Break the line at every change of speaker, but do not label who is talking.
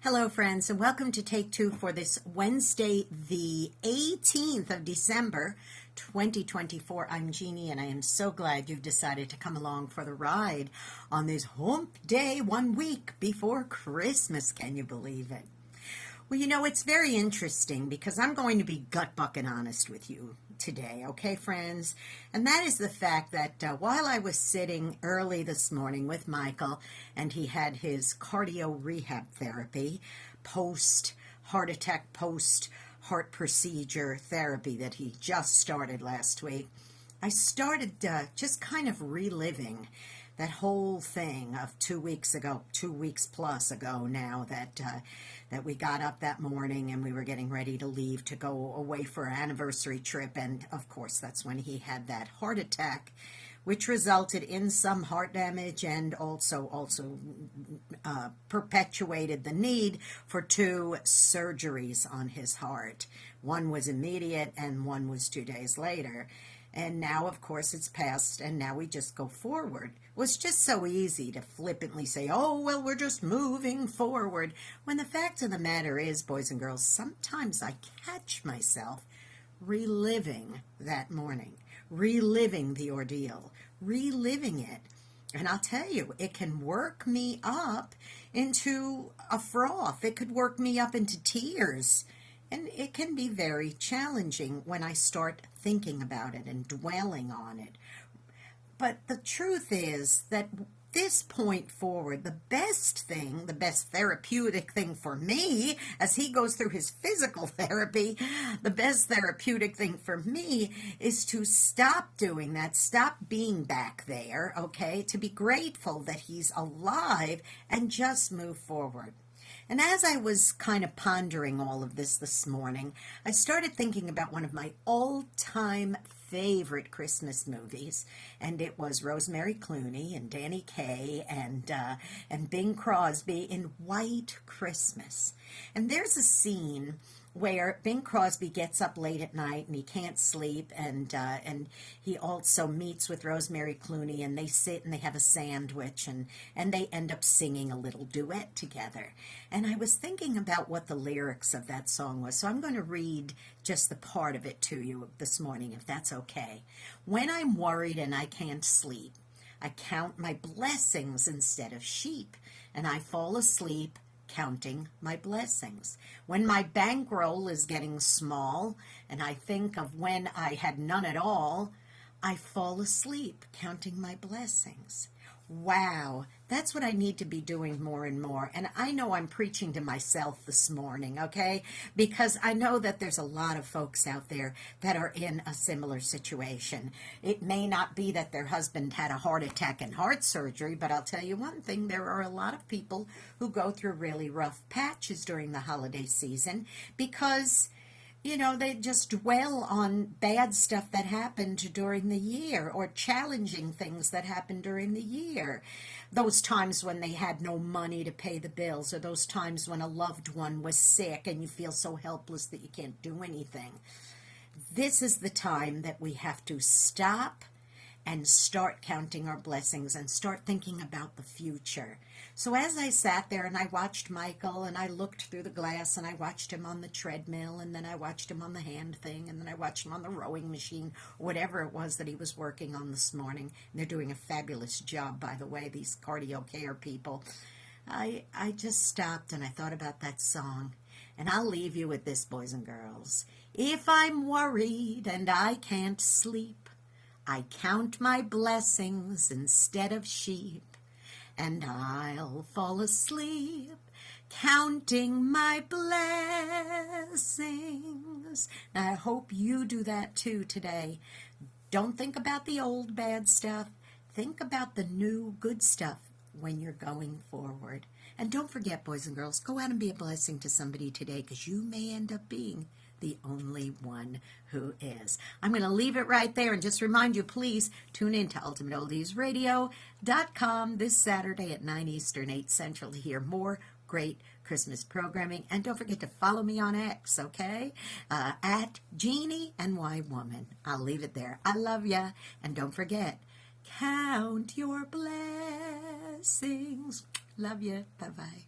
Hello, friends, and welcome to Take Two for this Wednesday, the 18th of December, 2024. I'm Jeannie, and I am so glad you've decided to come along for the ride on this hump day 1 week before Christmas. Can you believe it? Well, you know, it's very interesting because I'm going to be gut-bucking honest with you today, okay, friends? And that is the fact that while I was sitting early this morning with Michael and he had his cardio rehab therapy, post-heart attack, post-heart procedure therapy that he just started last week, I started just kind of reliving that whole thing of 2 weeks ago, 2 weeks plus ago now, that we got up that morning and we were getting ready to leave to go away for an anniversary trip. And of course, that's when he had that heart attack, which resulted in some heart damage and also perpetuated the need for 2 surgeries on his heart. One was immediate and one was 2 days later. And now, of course, it's passed, and now we just go forward. It was just so easy to flippantly say, oh, well, we're just moving forward. When the fact of the matter is, boys and girls, sometimes I catch myself reliving that morning, reliving the ordeal, reliving it. And I'll tell you, it can work me up into a froth. It could work me up into tears. And it can be very challenging when I start thinking about it and dwelling on it. But the truth is that this point forward, the best thing, the best therapeutic thing for me, as he goes through his physical therapy, the best therapeutic thing for me is to stop doing that, stop being back there, okay, to be grateful that he's alive and just move forward. And as I was kind of pondering all of this morning, I started thinking about one of my all-time favorite Christmas movies, and it was Rosemary Clooney and Danny Kaye and Bing Crosby in White Christmas. And there's a scene where Bing Crosby gets up late at night and he can't sleep, and he also meets with Rosemary Clooney, and they sit and they have a sandwich, and they end up singing a little duet together. And I was thinking about what the lyrics of that song was, so I'm going to read just the part of it to you this morning, if that's okay. When I'm worried and I can't sleep, I count my blessings instead of sheep, and I fall asleep counting my blessings. When my bankroll is getting small and I think of when I had none at all, I fall asleep counting my blessings. Wow, that's what I need to be doing more and more. And I know I'm preaching to myself this morning, okay? Because I know that there's a lot of folks out there that are in a similar situation. It may not be that their husband had a heart attack and heart surgery, but I'll tell you one thing, there are a lot of people who go through really rough patches during the holiday season because, you know, they just dwell on bad stuff that happened during the year or challenging things that happened during the year. Those times when they had no money to pay the bills, or those times when a loved one was sick and you feel so helpless that you can't do anything. This is the time that we have to stop and start counting our blessings and start thinking about the future. So as I sat there and I watched Michael and I looked through the glass and I watched him on the treadmill and then I watched him on the hand thing and then I watched him on the rowing machine, whatever it was that he was working on this morning. And they're doing a fabulous job, by the way, these cardio care people. I just stopped and I thought about that song. And I'll leave you with this, boys and girls. If I'm worried and I can't sleep, I count my blessings instead of sheep, and I'll fall asleep counting my blessings. Now, I hope you do that too today. Don't think about the old bad stuff. Think about the new good stuff when you're going forward. And don't forget, boys and girls, go out and be a blessing to somebody today, because you may end up being the only one who is. I'm going to leave it right there and just remind you, please tune in to UltimateOldiesRadio.com this Saturday at 9 Eastern, 8 Central to hear more great Christmas programming. And don't forget to follow me on X, okay? At Jeannie NY Woman. I'll leave it there. I love ya. And don't forget, count your blessings. Love ya. Bye-bye.